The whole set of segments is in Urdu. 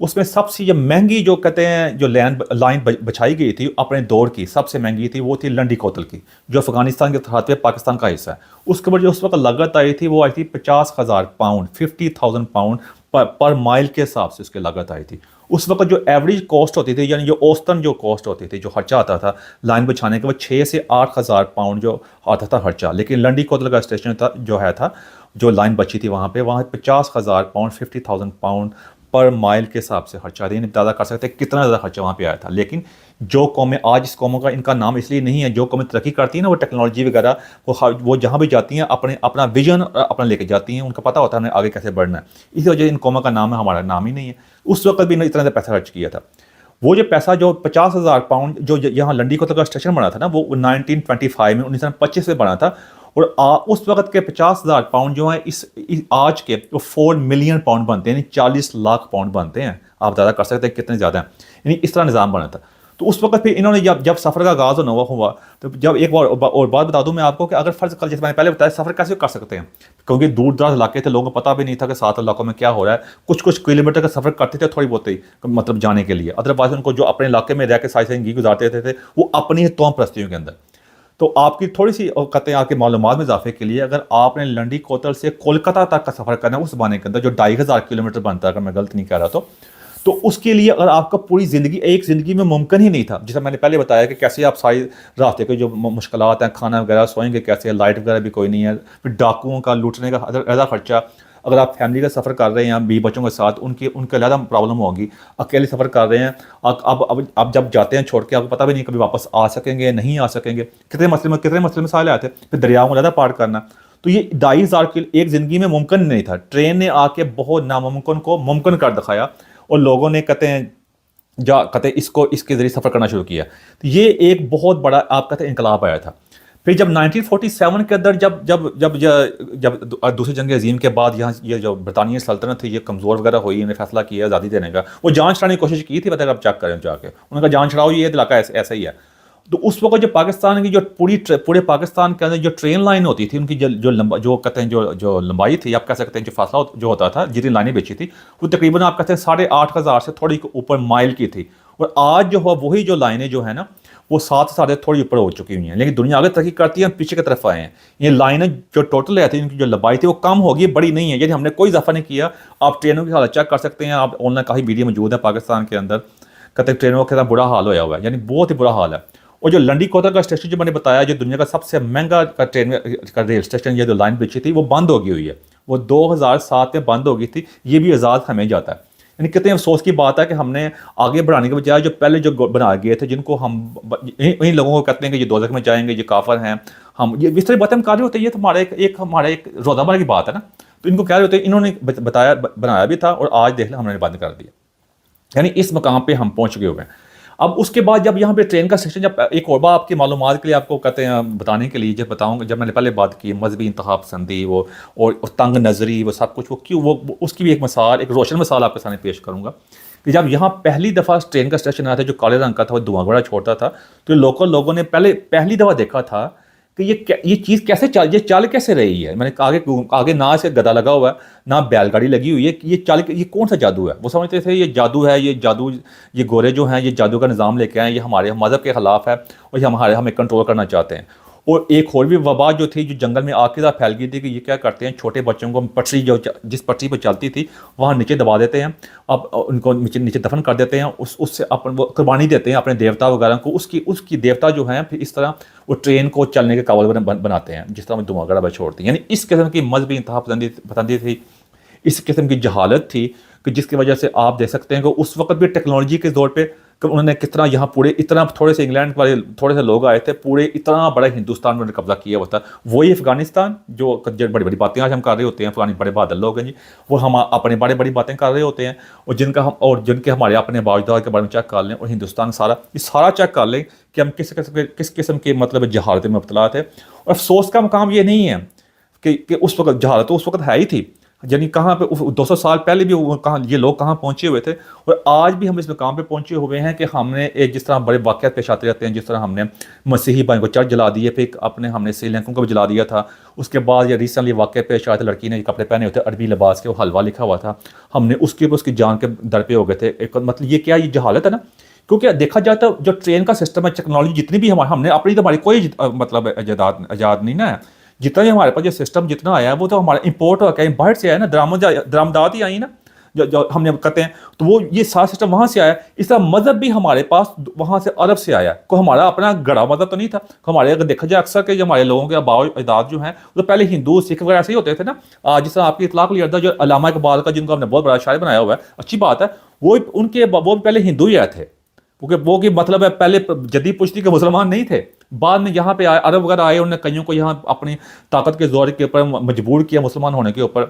اس میں سب سے جو مہنگی جو کہتے ہیں جو لائن بچھائی گئی تھی اپنے دور کی سب سے مہنگی تھی، وہ تھی لنڈی کوتل کی، جو افغانستان کے تحت پاکستان کا حصہ ہے۔ اس کے اوپر جو اس وقت لاگت آئی تھی وہ آئی تھی 50,000 پاؤنڈ، 50,000 پاؤنڈ پر مائل کے حساب سے اس کی لاگت آئی تھی۔ اس وقت جو ایوریج کاسٹ ہوتی تھی، یعنی جو اوسطاً جو کاسٹ ہوتی تھی، جو خرچہ آتا تھا لائن بچھانے کے، وہ 6 سے 8,000 پاؤنڈ جو آتا تھا خرچہ، لیکن لنڈی کوتل کا اسٹیشن جو تھا جو لائن بچی تھی وہاں 50,000 پاؤنڈ، 50,000 پاؤنڈ پر مائل کے حساب سے خرچہ، یعنی اندازہ کر سکتے ہیں کتنا زیادہ خرچہ وہاں پہ آیا تھا۔ لیکن جو قومیں آج اس قوموں کا ان کا نام اس لیے نہیں ہے، جو قومیں ترقی کرتی ہیں نا، وہ ٹیکنالوجی وغیرہ وہ جہاں بھی جاتی ہیں اپنا ویژن اپنا لے کے جاتی ہیں، ان کا پتہ ہوتا ہے ہمیں آگے کیسے بڑھنا ہے، اسی وجہ سے ان قوموں کا نام ہے، ہمارا نام ہی نہیں ہے۔ اس وقت بھی اتنا زیادہ پیسہ خرچ کیا تھا۔ وہ جو پیسہ جو 50,000 پاؤنڈ جو یہاں لنڈی کوتل کا اسٹیشن بنا تھا نا، وہ 1925 میں 1925 میں بنا تھا، اور اس وقت کے 50,000 پاؤنڈ جو ہیں آج کے وہ 4 ملین پاؤنڈ بنتے ہیں، یعنی 40 لاکھ پاؤنڈ بنتے ہیں۔ آپ زیادہ کر سکتے ہیں کتنے زیادہ ہیں، یعنی اس طرح نظام بنا تھا۔ تو اس وقت پھر انہوں نے جب سفر کا آغاز ہوا تو جب ایک اور بات بتا دوں میں آپ کو کہ اگر فرض کر، جیسے میں نے پہلے بتایا، سفر کیسے کر سکتے ہیں، کیونکہ دور دراز علاقے تھے، لوگوں کو پتہ بھی نہیں تھا کہ 7 علاقوں میں کیا ہو رہا ہے، کچھ کلومیٹر کا سفر کرتے تھے تھوڑی بہت ہی مطلب جانے کے لیے، ادروائز ان کو جو اپنے علاقے میں رہ کے ساری زندگی گزارتے تھے وہ اپنی توم پرستیوں کے اندر۔ تو آپ کی تھوڑی سی کہتے ہیں آپ کے معلومات میں اضافے کے لیے، اگر آپ نے لنڈی کوتل سے کولکتہ تک کا سفر کرنا ہے اس زمانے کے اندر، جو 2,500 کلومیٹر بنتا ہے اگر میں غلط نہیں کہہ رہا تو اس کے لیے اگر آپ کا پوری ایک زندگی میں ممکن ہی نہیں تھا، جیسا میں نے پہلے بتایا کہ کیسے آپ ساری راستے کے جو مشکلات ہیں، کھانا وغیرہ، سوئیں گے کیسے، لائٹ وغیرہ بھی کوئی نہیں ہے، پھر ڈاکوؤں کا لوٹنے کا علیحدہ خرچہ، اگر آپ فیملی کا سفر کر رہے ہیں بیوی بچوں کے ساتھ، ان کے علیحدہ پرابلم ہوگی، اکیلے سفر کر رہے ہیں، اب جب جاتے ہیں چھوڑ کے، آپ کو پتہ بھی نہیں کبھی واپس آ سکیں گے نہیں آ سکیں گے، کتنے مسئلے مسائل آتے ہیں، پھر دریاؤں علیحدہ پار کرنا۔ تو یہ 2,500 ایک زندگی میں ممکن نہیں تھا۔ ٹرین نے آ کے بہت ناممکن کو ممکن کر دکھایا، اور لوگوں نے کہتے ہیں اس کے ذریعے سفر کرنا شروع کیا۔ تو یہ ایک بہت بڑا آپ کہتے ہیں انقلاب آیا تھا۔ پھر جب 1947 کے اندر جب دوسری جنگ عظیم کے بعد یہاں یہ جو برطانوی سلطنت تھی یہ کمزور وغیرہ ہوئی، انہیں فیصلہ کیا آزادی دینے کا، وہ جان چھڑانے کی کوشش کی تھی، بتائیں آپ چیک کریں جا کے، انہوں نے کہا جان چھڑاؤ، یہ علاقہ ایسا ہی ہے۔ تو اس وقت جو پاکستان کی جو پورے پاکستان کے اندر جو ٹرین لائن ہوتی تھی، ان کی جو کہتے ہیں جو لمبائی تھی، آپ کہہ سکتے ہیں جو فاصلہ جو ہوتا تھا، جتنی لائنیں بیچی تھی، وہ تقریباً آپ کہتے ہیں 8,500 سے تھوڑی اوپر مائل کی تھی، اور آج جو ہوا وہی جو لائنیں جو ہیں نا وہ 7 سے تھوڑی اوپر ہو چکی ہوئی ہیں، لیکن دنیا آگے ترقی کرتی ہے، ہم پیچھے کی طرف آئے ہیں۔ یہ لائنیں جو ٹوٹل ہے ان کی جو لمبائی تھی وہ کم ہوگی، بڑی نہیں ہے، یعنی ہم نے کوئی اضافہ نہیں کیا۔ آپ ٹرینوں کی حالت چیک کر سکتے ہیں، آپ آن لائن کافی ویڈیو موجود ہے پاکستان کے اندر، کہتے ہیں ٹرینوں کا برا حال ہوا ہے، یعنی بہت ہی برا حال ہے۔ اور جو لنڈی کوتل کا اسٹیشن جو میں نے بتایا، جو دنیا کا سب سے مہنگا ٹرین کا ریل اسٹیشن، یہ جو لائن بچی تھی وہ بند ہو گئی ہوئی ہے، وہ 2007 میں بند ہو گئی تھی، یہ بھی آزاد ہمیں جاتا ہے۔ یعنی کتنے افسوس کی بات ہے کہ ہم نے آگے بڑھانے کے بجائے جو پہلے جو بنا گئے تھے، جن کو ہم انہیں لوگوں کو کہتے ہیں کہ یہ دوزخ میں جائیں گے، یہ کافر ہیں، ہم یہ اس طرح باتیں ہم کر رہے ہوتے ہیں، یہ تو ہمارے ایک روزمرہ کی بات ہے نا، تو ان کو کہہ رہے ہوتے ہیں، انہوں نے بنایا بھی تھا، اور آج دیکھ لیں ہم نے بند کر دیا، یعنی اس مقام پہ ہم پہنچ گئے ہوئے ہیں۔ اب اس کے بعد جب یہاں پہ ٹرین کا سیکشن، جب ایک اور بات آپ کی معلومات کے لیے آپ کو کہتے ہیں بتانے کے لیے جب بتاؤں گا، جب میں نے پہلے بات کی مذہبی انتہا پسندی وہ اور تنگ نظری، وہ سب کچھ، وہ کیوں، وہ اس کی بھی ایک مثال، ایک روشن مثال آپ کے سامنے پیش کروں گا کہ جب یہاں پہلی دفعہ ٹرین کا اسٹیشن آیا تھا جو کالے رنگ کا تھا، وہ دھواں بڑا چھوڑتا تھا، تو لوکل لوگوں نے پہلی دفعہ دیکھا تھا کہ یہ چیز کیسے چل کیسے رہی ہے۔ میں نے آگے نہ اسے گدا لگا ہوا ہے، نہ بیل گاڑی لگی ہوئی ہے، یہ کون سا جادو ہے؟ وہ سمجھتے تھے یہ جادو ہے، یہ گورے جو ہیں یہ جادو کا نظام لے کے آئے، یہ ہمارے مذہب کے خلاف ہے، اور یہ ہمیں کنٹرول کرنا چاہتے ہیں۔ اور ایک اور بھی وبا جو تھی، جو جنگل میں آگ کے ساتھ پھیل گئی تھی، کہ یہ کیا کرتے ہیں، چھوٹے بچوں کو پٹری جس پٹری پہ چلتی تھی وہاں نیچے دبا دیتے ہیں، اب ان کو نیچے دفن کر دیتے ہیں، اس سے وہ قربانی دیتے ہیں اپنے دیوتا وغیرہ کو، اس کی دیوتا جو ہیں پھر اس طرح وہ ٹرین کو چلنے کے قابل بناتے ہیں، جس طرح وہ دھواں گڑا چھوڑتے ہیں۔ یعنی اس قسم کی مذہبی انتہا پسندی تھی، اس قسم کی جہالت تھی، کہ جس کی وجہ سے آپ دیکھ سکتے ہیں کہ اس وقت بھی ٹیکنالوجی کے دور پہ کہ انہوں نے کس طرح یہاں پورے اتنا تھوڑے سے انگلینڈ والے تھوڑے سے لوگ آئے تھے، پورے اتنا بڑا ہندوستان میں انہوں نے قبضہ کیا ہوا تھا۔ وہی افغانستان جو بڑی بڑی باتیں آج ہم کر رہے ہوتے ہیں، افغانی بڑے بہادر لوگ ہیں جی، وہ ہم اپنے بڑی باتیں کر رہے ہوتے ہیں، اور جن کے ہمارے اپنے باوجداد کے بارے میں چیک کر لیں، اور ہندوستان سارا چیک کر لیں کہ ہم کس قسم کے مطلب جہالت میں مبتلا تھے۔ اور افسوس کا مقام یہ نہیں ہے کہ اس وقت جہالت تو اس وقت ہے ہی تھی، یعنی کہاں پہ 200 سال پہلے بھی کہاں یہ لوگ کہاں پہنچے ہوئے تھے، اور آج بھی ہم اس مقام پہ پہنچے ہوئے ہیں کہ ہم نے ایک جس طرح بڑے واقعات پیش آتے رہتے ہیں، جس طرح ہم نے مسیحی بھائیوں کو چرچ جلا دیے، پھر ہم نے سری لنکوں کو بھی جلا دیا تھا، اس کے بعد یہ ریسنٹلی واقعہ پیش آیا تھا، لڑکی نے کپڑے پہنے ہوتے عربی لباس کے، وہ حلوہ لکھا ہوا تھا، ہم نے اس کے اوپر اس کی جان کے در پہ ہو گئے تھے۔ ایک مطلب یہ کیا یہ جہالت ہے نا، کیونکہ دیکھا جاتا ہے جو ٹرین کا سسٹم ہے، ٹیکنالوجی جتنی بھی ہم نے اپنی تو ہماری کوئی مطلب ایجاد نہیں نا ہے، جتنا بھی ہمارے پاس جو سسٹم جتنا آیا ہے وہ تو ہمارا امپورٹ ہو کے باہر سے آیا نا، درآمدات ہی آئی نا، جو ہم نے کہتے ہیں، تو وہ یہ سارا سسٹم وہاں سے آیا۔ اس طرح مذہب بھی ہمارے پاس وہاں سے عرب سے آیا، کوئی ہمارا اپنا گڑا مذہب تو نہیں تھا۔ ہمارے اگر دیکھا جائے اکثر کہ جو ہمارے لوگوں کے آباء و اجداد جو ہیں وہ پہلے ہندو سکھ وغیرہ ایسے ہی ہوتے تھے نا۔ جس طرح آپ کی اطلاق الاردہ جو علامہ اقبال کا، جن کو ہم نے بہت بڑا شاعر بنایا ہوا ہے، اچھی بات ہے، وہ پہلے ہندو ہی آئے تھے، کیونکہ وہ کی مطلب ہے پہلے جدید پشتی کے مسلمان نہیں تھے، بعد میں یہاں پہ آئے، عرب وغیرہ آئے، انہوں نے کئیوں کو یہاں اپنی طاقت کے زور کے اوپر مجبور کیا مسلمان ہونے کے اوپر،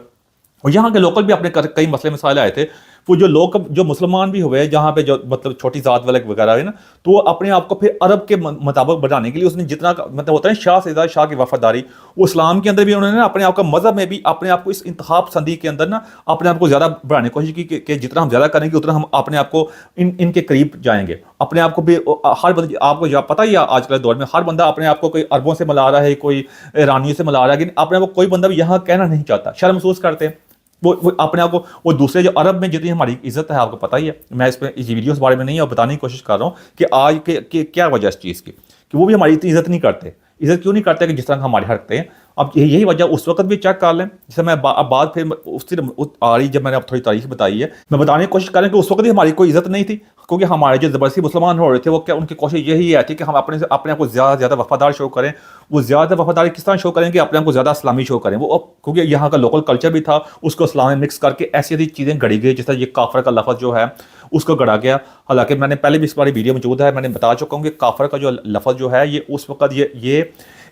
اور یہاں کے لوکل بھی اپنے کئی مسئلے مسائل آئے تھے۔ وہ جو لوگ جو مسلمان بھی ہوئے جہاں پہ جو مطلب چھوٹی ذات والے وغیرہ ہے نا، تو وہ اپنے آپ کو پھر عرب کے مطابق بنانے کے لیے اس نے جتنا مطلب ہوتا ہے شاہ سے زیادہ شاہ کی وفاداری، وہ اسلام کے اندر بھی انہوں نے اپنے آپ کا مذہب میں بھی اپنے آپ کو اس انتہا پسندی کے اندر نا اپنے آپ کو زیادہ بڑھانے کی کوشش کی کہ جتنا ہم زیادہ کریں گے اتنا ہم اپنے آپ کو ان کے قریب جائیں گے۔ اپنے آپ کو بھی ہر بندہ، آپ کو پتہ ہی ہے آج کل دور میں ہر بندہ اپنے آپ کو کوئی عربوں سے ملا رہا ہے، کوئی ایرانیوں سے ملا رہا ہے، لیکن اپنے آپ کو کوئی بندہ بھی یہاں کہنا نہیں چاہتا، شرم محسوس کرتے ہیں وہ اپنے آپ کو۔ وہ دوسرے جو عرب میں جتنی ہماری عزت ہے آپ کو پتہ ہی ہے، میں اس پہ اس ویڈیو کے بارے میں نہیں اور بتانے کی کوشش کر رہا ہوں کہ آج کے کیا وجہ اس چیز کی کہ وہ بھی ہماری اتنی عزت نہیں کرتے۔ عزت کیوں نہیں کرتے کہ جس طرح ہماری حرکتیں ہیں۔ اب یہی وجہ اس وقت بھی چیک کر لیں، جیسے میں اب بات پھر اس سے آ رہی، جب میں نے اب تھوڑی تاریخ بتائی ہے، میں بتانے کی کوشش کریں کہ اس وقت بھی ہماری کوئی عزت نہیں تھی، کیونکہ ہمارے جو زبردستی مسلمان ہو رہے تھے وہ کیا ان کی کوشش یہی ہے تھی کہ ہم اپنے آپ کو زیادہ سے زیادہ وفادار شو کریں۔ وہ زیادہ وفاداری کس طرح شو کریں کہ اپنے آپ کو زیادہ اسلامی شو کریں، وہ کیونکہ یہاں کا لوکل کلچر بھی تھا، اس کو اسلام میں مکس کر کے ایسی ایسی چیزیں گڑی گئی، جس طرح یہ کافر کا لفظ جو ہے اس کو گڑا گیا۔ حالانکہ میں نے پہلے بھی اس بارے ویڈیو موجود ہے، میں نے بتا چکا ہوں کہ کافر کا جو لفظ جو ہے یہ اس وقت یہ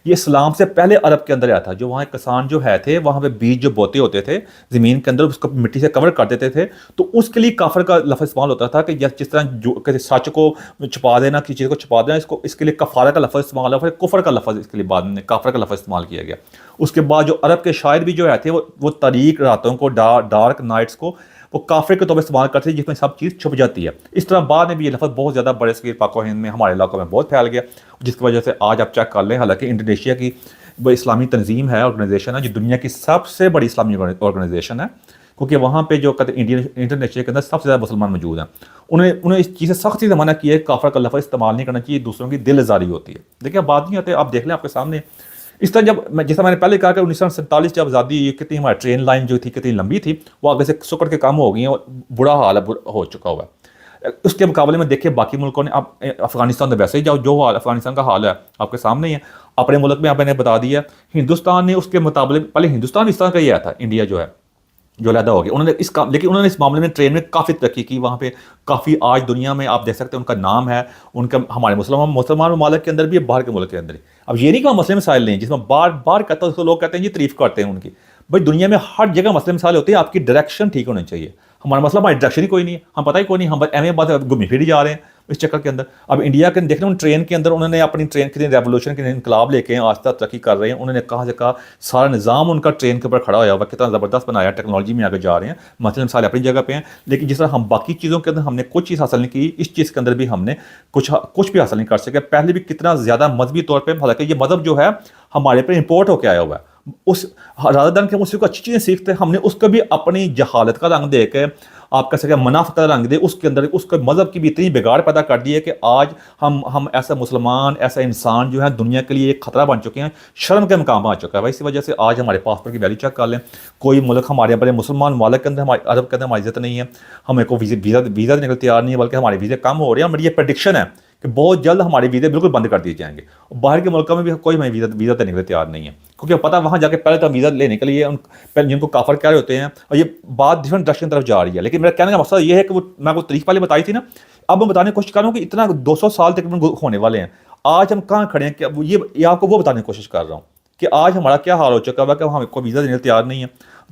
اسلام سے پہلے عرب کے اندر آیا تھا۔ جو وہاں کسان جو ہے تھے وہاں پہ بیج جو بوتے ہوتے تھے زمین کے اندر، اس کو مٹی سے کور کر دیتے تھے، تو اس کے لیے کافر کا لفظ استعمال ہوتا تھا کہ جس طرح سچ کو چھپا دینا، کسی چیز کو چھپا دینا، اس کے لیے کفارہ کا لفظ استعمال ہوا، کفر کا لفظ اس کے لیے بعد میں کافر کا لفظ استعمال کیا گیا۔ اس کے بعد جو عرب کے شاعر بھی جو ہے تھے وہ تاریک راتوں کو، ڈارک نائٹس کو وہ کافر کے طور پر استعمال کرتے ہیں، جس میں سب چیز چھپ جاتی ہے۔ اس طرح بعد میں بھی یہ لفظ بہت زیادہ بڑے صغیر پاک و ہند میں ہمارے علاقوں میں بہت پھیل گیا، جس کی وجہ سے آج آپ چیک کر لیں، حالانکہ انڈونیشیا کی وہ اسلامی تنظیم ہے، آرگنائزیشن ہے، جو دنیا کی سب سے بڑی اسلامی آرگنائزیشن ہے، کیونکہ وہاں پہ جو کہتے ہیں انڈونیشیا کے اندر سب سے زیادہ مسلمان موجود ہیں۔ انہیں اس چیز سے سختی سے منع کیا ہے کہ کافر کا لفظ استعمال نہیں کرنا چاہیے، دوسروں کی دل آزاری ہوتی ہے۔ دیکھیں اب بات نہیں آتے، آپ دیکھ لیں آپ کے سامنے اس طرح جیسا میں نے پہلے کہا کہ 1947 جب آزادی کتنی ہماری ٹرین لائن جو تھی کتنی لمبی تھی، وہ آگے سے سکڑ کے کم ہو گئی ہیں اور برا حال ہو چکا ہوا ہے۔ اس کے مقابلے میں دیکھیں باقی ملکوں نے، اب افغانستان میں ویسے ہی جو حال افغانستان کا حال ہے آپ کے سامنے ہی ہے، اپنے ملک میں آپ نے بتا دیا، ہندوستان نے اس کے مقابلے پہلے ہندوستان اس طرح کا ہی آیا تھا، انڈیا جو ہے جو علیحدہ ہو گیا، لیکن انہوں نے اس معاملے میں ٹرین میں کافی ترقی کی، وہاں پہ کافی آج دنیا میں آپ دیکھ سکتے ہیں ان کا نام ہے، ان کا ہمارے مسلمان ممالک کے اندر بھی ہے، باہر کے ملک کے اندر ہی۔ اب یہ نہیں کہ ہم مسئلے مسائل نہیں، جس میں بار بار کہتا ہے اس کو لوگ کہتے ہیں یہ تعریف کرتے ہیں ان کی، بھائی دنیا میں ہر جگہ مسئلے مسائل ہوتے ہیں، آپ کی ڈائریکشن ٹھیک ہونی چاہیے۔ ہمارا مسئلہ ہماری ڈائریکشن ہی کوئی نہیں ہے، ہم پتہ ہی کوئی نہیں، ہم بس ایم بات گھومی پھری جا رہے ہیں اس چکر کے اندر۔ اب انڈیا کے دیکھ رہے ہیں ٹرین کے اندر انہوں نے اپنی ٹرین کے ریولیوشن کے انقلاب لے کے آہستہ ترقی کر رہے ہیں، انہوں نے کہاں سے کہا سارا نظام ان کا ٹرین کے اوپر کھڑا ہوا کتنا زبردست بنایا، ٹیکنالوجی میں آگے جا رہے ہیں، مسئلے مسائل اپنی جگہ پہ ہیں، لیکن جس طرح ہم باقی چیزوں کے اندر ہم نے کچھ چیز حاصل نہیں کی، اس چیز کے اندر بھی ہم نے کچھ بھی حاصل نہیں کر سکے۔ پہلے بھی کتنا زیادہ مذہبی طور پہ، حالانکہ یہ مذہب جو ہے ہمارے پہ امپورٹ ہو کے آیا ہوا ہے، اس رادر دن کہ ہم اس کو اچھی چیزیں سیکھتے ہیں، ہم نے اس کو بھی اپنی جہالت کا رنگ دے کے، آپ کہہ سکتے منافق کا رنگ دے، اس کے اندر اس کے مذہب کی بھی اتنی بگاڑ پیدا کر دی ہے کہ آج ہم ایسا مسلمان، ایسا انسان جو ہے دنیا کے لیے ایک خطرہ بن چکے ہیں، شرم کے مقام آ چکا ہے۔ اسی وجہ سے آج ہمارے پاسپورٹ کی ویلیو چیک کر لیں، کوئی ملک ہمارے بڑے مسلمان ممالک کے اندر، ہمارے عرب کے اندر ہماری عزت نہیں ہے، ہمیں کوئی ویزا دینے کے لیے تیار نہیں ہے، بلکہ ہمارے ویزے کم ہو رہے ہیں۔ میری یہ پریڈکشن ہے کہ بہت جلد ہمارے ویزے بالکل بند کر دیے جائیں گے، اور باہر کے ملکوں میں بھی کوئی ہمیں ویزا دینے کے لیے تیار نہیں ہے، کیونکہ پتہ وہاں جا کے پہلے تو ویزا لینے کے لیے جن کو کافر کہہ رہے ہوتے ہیں، اور یہ بات ڈفرنٹ ڈائریکشن طرف جا رہی ہے۔ لیکن میرا کہنے کا مقصد یہ ہے کہ وہ میں کو تاریخ پہلے بتائی تھی نا، اب میں بتانے کی کوشش کر رہا ہوں کہ اتنا 200 سال تک ہونے والے ہیں، آج ہم کہاں کھڑے ہیں کہ یہ آپ کو وہ بتانے کی کوشش کر رہا ہوں کہ آج ہمارا کیا حال ہو چکا ہوا کہ ہم کو ویزا دینے تیار نہیں ہے،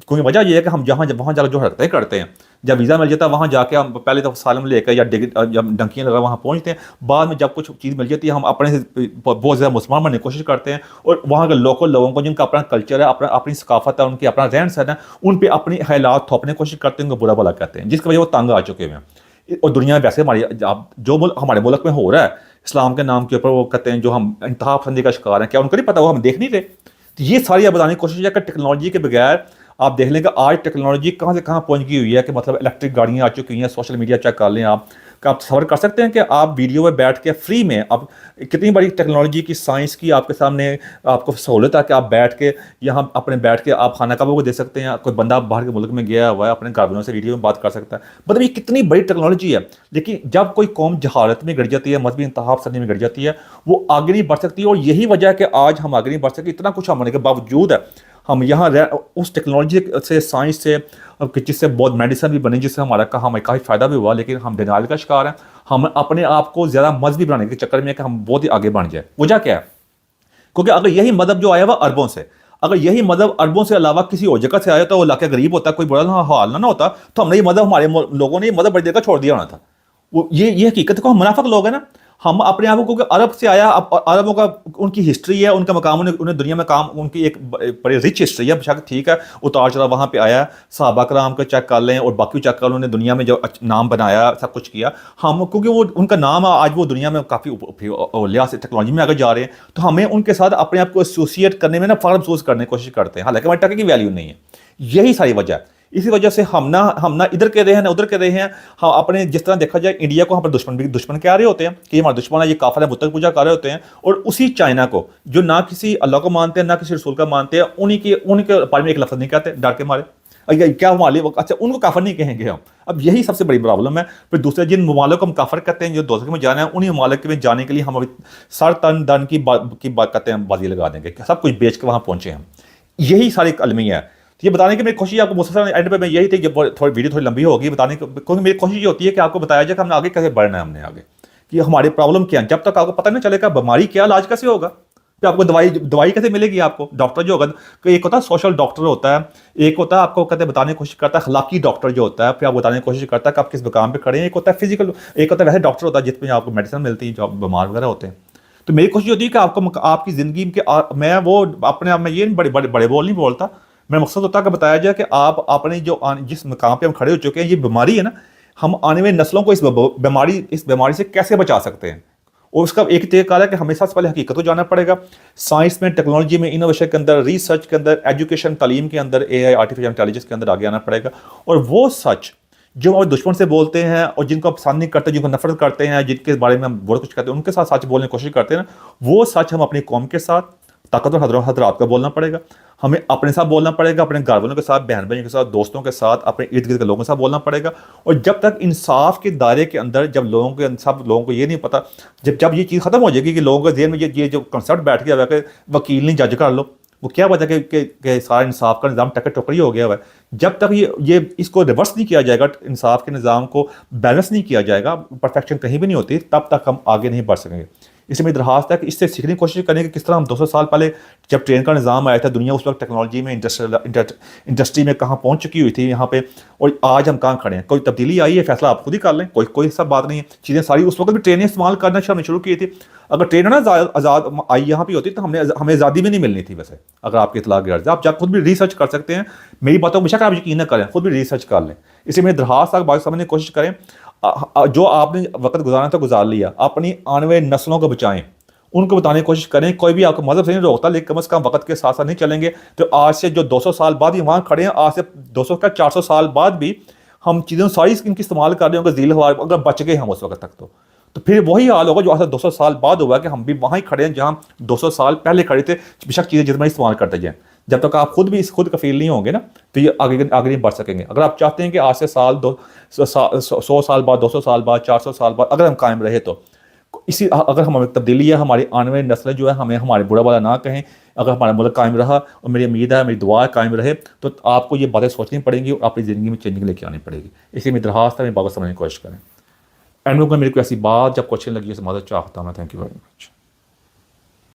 کیونکہ وجہ یہ ہے کہ ہم وہاں جا کر جو حرکتیں کرتے ہیں، جب ویزا مل جاتا ہے وہاں جا کے ہم پہلے تو سالم لے کے یا ڈنکیاں لگا وہاں پہنچتے ہیں، بعد میں جب کچھ چیز مل جاتی ہے ہم اپنے سے بہت زیادہ مسلمان بننے کی کوشش کرتے ہیں، اور وہاں کے لوکل لوگوں کو جن کا اپنا کلچر ہے، اپنی ثقافت ہے، ان کی اپنا رہن سہن ہے، ان پہ اپنی خیالات تھوپنے کی کوشش کرتے ہیں، ان کو برا بھلا کہتے ہیں، جس کی وجہ وہ تنگ آ چکے ہوئے ہیں۔ اور دنیا میں ویسے جو ملک ہمارے ملک میں ہو رہا ہے اسلام کے نام کے اوپر، وہ کہتے ہیں جو ہم انتہا پسندی کا شکار ہیں، کیا ان کو نہیں پتا، وہ ہم دیکھ نہیں رہے؟ تو یہ ساری اب بتانے کی کوشش ہے کہ ٹیکنالوجی کے بغیر آپ دیکھ لیں کہ آج ٹیکنالوجی کہاں سے کہاں پہنچ گئی ہوئی ہے، کہ مطلب الیکٹرک گاڑیاں آ چکی ہیں، سوشل میڈیا چیک کر لیں آپ، کہ آپ تصور کر سکتے ہیں کہ آپ ویڈیو میں بیٹھ کے فری میں اب کتنی بڑی ٹیکنالوجی کی سائنس کی آپ کے سامنے آپ کو سہولت ہے کہ آپ بیٹھ کے یہاں اپنے بیٹھ کے آپ خانہ کعبہ کو دیکھ سکتے ہیں، کوئی بندہ باہر کے ملک میں گیا ہوا ہے اپنے گھر والوں سے ویڈیو میں بات کر سکتا ہے، مطلب یہ کتنی بڑی ٹیکنالوجی ہے۔ لیکن جب کوئی قوم جہالت میں گڑ جاتی ہے، مذہبی انتہا پسندی میں گڑ جاتی ہے، وہ آگے نہیں بڑھ سکتی، اور یہی وجہ ہے کہ آج ہم آگے نہیں بڑھ سکتے، اتنا کچھ ہونے کے باوجود ہے ہم یہاں اس ٹیکنالوجی سے، سائنس سے، جس سے بہت میڈیسن بھی بنی، جس سے ہمیں کافی فائدہ بھی ہوا، لیکن ہم ڈینائل کا شکار ہیں۔ ہم اپنے آپ کو زیادہ مذہبی بنانے کے چکر میں ہے کہ ہم بہت ہی آگے بڑھ جائیں۔ وجہ کیا ہے؟ کیونکہ اگر یہی مذہب جو آیا ہوا عربوں سے، اگر یہی مذہب عربوں سے علاوہ کسی اور جگہ سے آیا تو وہ علاقہ غریب ہوتا، کوئی بڑا حال نہ ہوتا، تو ہم نے یہ مذہب، ہمارے لوگوں نے یہ مذہب بڑی دیر کا چھوڑ دیا ہونا تھا۔ یہ حقیقت کو ہم منافق لوگ ہیں نا، ہم اپنے آپ کو، کیونکہ عرب سے آیا، عربوں کا ان کی ہسٹری ہے، ان کا مقام، انہیں دنیا میں کام، ان کی ایک بڑی رچ ہسٹری ہے، بشک ٹھیک ہے اتار چڑھا وہاں پہ آیا، صحابہ کرام کو چیک کر لیں اور باقی چیک کر لیں، انہوں نے دنیا میں جو نام بنایا، سب کچھ کیا، ہم کیونکہ وہ ان کا نام آج وہ دنیا میں کافی لحاظ سے ٹیکنالوجی میں آگے جا رہے ہیں، تو ہمیں ان کے ساتھ اپنے آپ کو ایسوسیٹ کرنے میں نا فخر محسوس کرنے کی کوشش کرتے ہیں، حالانکہ ہمارے ٹکے کی ویلیو نہیں ہے۔ یہی ساری وجہ ہے، اسی وجہ سے ہم نہ ادھر کے رہے ہیں نہ ادھر کے رہے ہیں، ہم اپنے جس طرح دیکھا جائے انڈیا کو ہم پر دشمن کہہ رہے ہوتے ہیں کہ یہ ہمارا دشمن ہے، یہ کافر ہے، بت پوجا کر رہے ہوتے ہیں، اور اسی چائنا کو جو نہ کسی اللہ کو مانتے ہیں نہ کسی رسول کا مانتے ہیں، ان کے بارے میں ایک لفظ نہیں کہتے ڈر کے مارے، کیا اچھا ان کو کافر نہیں کہیں گے ہم۔ اب یہی سب سے بڑی پرابلم ہے۔ پھر دوسرے جن ممالک کو ہم کافر کہتے ہیں، جو دوزخ میں جانا ہے، انہیں ممالک میں جانے کے لیے ہم ابھی سر تن دن کی بات کرتے ہیں، بازی لگا دیں گے، سب کچھ بیچ کے وہاں پہنچے ہم۔ یہی ساری المیہ ہے۔ یہ بتانے کی میری کوشش آپ کو مختصر اینڈ پہ میں یہی تھی، ویڈیو تھوڑی لمبی ہوگی بتانے کی، کیونکہ میری کوشش یہ ہوتی ہے کہ آپ کو بتایا جائے کہ ہم نے آگے کیسے بڑھنا ہے، ہم نے آگے کہ ہماری پرابلم کیا ہے۔ جب تک آپ کو پتہ نہیں چلے گا بیماری کیا، علاج کیسے ہوگا، کہ آپ کو دوائی کیسے ملے گی، آپ کو ڈاکٹر جو ہوگا، کہ ایک ہوتا ہے سوشل ڈاکٹر ہوتا ہے، ایک ہوتا ہے آپ کو کہتے بتانے کی کوشش کرتا ہے اخلاقی ڈاکٹر جو ہوتا ہے، پھر آپ بتانے کی کوشش کرتا ہے کہ آپ کس مقام پہ کھڑے ہیں، ایک ہوتا ہے فزیکل، ایک ہوتا ہے ویسے ڈاکٹر ہوتا ہے جس میں آپ کو میڈیسن ملتی ہے جو بیمار وغیرہ ہوتے ہیں۔ تو میری کوشش ہوتی ہے کہ آپ کو آپ کی زندگی کے، میں وہ اپنے آپ میں یہ بڑے بول نہیں بولتا، میرا مقصد ہوتا ہے کہ بتایا جائے کہ آپ اپنے جو جس مقام پہ ہم کھڑے ہو چکے ہیں، یہ بیماری ہے نا، ہم آنے والی نسلوں کو اس بیماری سے کیسے بچا سکتے ہیں، اور اس کا ایک طریقہ ہے کہ ہمیں سب سے پہلے حقیقت کو جاننا پڑے گا، سائنس میں، ٹیکنالوجی میں، انوویشن کے اندر، ریسرچ کے اندر، ایجوکیشن تعلیم کے اندر، اے آئی آرٹیفیشل انٹیلیجنس کے اندر آگے آنا پڑے گا، اور وہ سچ جو ہمارے دشمن سے بولتے ہیں اور جن کو پسند نہیں کرتے، جن کو نفرت کرتے ہیں، جن کے بارے میں ہم بہت کچھ کہتے ہیں، ان کے ساتھ سچ بولنے کی کوشش کرتے ہیں نا، وہ سچ ہم اپنی قوم کے ساتھ، طاقتور حضرات کو بولنا پڑے گا، ہمیں اپنے ساتھ بولنا پڑے گا، اپنے گھر والوں کے ساتھ، بہن بھائیوں کے ساتھ، دوستوں کے ساتھ، اپنے ارد گرد کے لوگوں کے ساتھ بولنا پڑے گا۔ اور جب تک انصاف کے دائرے کے اندر، جب سب لوگوں کو یہ نہیں پتہ، جب یہ چیز ختم ہو جائے گی کہ لوگوں کے ذہن میں یہ جو کنسیپٹ بیٹھ گیا ہوا ہے کہ وکیل نہیں جج کر لو، وہ کیا وجہ کہ سارا انصاف کا نظام ٹکر ٹوکری ہو گیا ہوا ہے۔ جب تک یہ اس کو ریورس نہیں کیا جائے گا، انصاف کے نظام کو بیلنس نہیں کیا جائے گا، پرفیکشن کہیں بھی نہیں ہوتی، تب تک ہم آگے نہیں بڑھ سکیں گے۔ اس لیے میری درخواست ہے کہ اس سے سیکھنے کی کوشش کریں کہ کس طرح ہم 200 سال پہلے جب ٹرین کا نظام آیا تھا، دنیا اس وقت ٹیکنالوجی میں، انڈسٹری میں کہاں پہنچ چکی ہوئی تھی یہاں پہ، اور آج ہم کہاں کھڑے ہیں۔ کوئی تبدیلی آئی ہے، فیصلہ آپ خود ہی کر لیں، کوئی سب بات نہیں ہے، چیزیں ساری اس وقت بھی ٹرینیں استعمال کرنا ہم نے شروع کی تھی۔ اگر ٹرین نا آزاد آئی یہاں پہ ہوتی تو ہمیں آزادی بھی نہیں ملنی تھی۔ ویسے اگر آپ کی اطلاع غرض ہے، آپ خود بھی ریسرچ کر سکتے ہیں، میری باتوں کو بے شک آپ یقین نہ کریں، خود بھی ریسرچ کر لیں۔ اس لیے میری درخواست بات سمجھنے کی کوشش کریں، جو آپ نے وقت گزارنا تھا گزار لیا، اپنی آنے والی نسلوں کو بچائیں، ان کو بتانے کی کوشش کریں۔ کوئی بھی آپ کو مذہب سے نہیں روکتا، لیکن کم از کم وقت کے ساتھ ساتھ نہیں چلیں گے تو آج سے جو 200 سال بعد ہی وہاں کھڑے ہیں، آج سے 400 سال بعد بھی ہم چیزیں ساری ان کی استعمال کر رہے ہوں گے، ذیل ہوا اگر بچ گئے ہم اس وقت تک، تو پھر وہی حال ہوگا جو آج سے 200 سال بعد ہوا کہ ہم بھی وہاں ہی کھڑے ہیں جہاں 200 سال پہلے کھڑے تھے، بے شک چیزیں جتنا استعمال کرتے جائیں۔ جب تک آپ خود بھی خود کفیل نہیں ہوں گے نا، تو یہ آگے نہیں بڑھ سکیں گے۔ اگر آپ چاہتے ہیں کہ آج سے 100 سال بعد، 200 سال بعد، 400 سال بعد اگر ہم قائم رہے، تو اگر ہمیں تبدیلی ہے، ہماری آنے والی نسلیں جو ہے ہمیں ہمارے برا بھلا نہ کہیں، اگر ہمارا ملک قائم رہا، اور میری امید ہے، میری دعا ہے قائم رہے، تو آپ کو یہ باتیں سوچنی پڑیں گی اور اپنی زندگی میں چینجنگ لے کے آنی پڑے گی۔ اس لیے میری درخواست ہے، میری بات کو سمجھنے کی کوشش کریں۔ اینڈ میں میری کوئی ایسی بات جب کوئی اچھی لگی ہے، معذرت چاہتا ہوں میں۔ Thank you very much.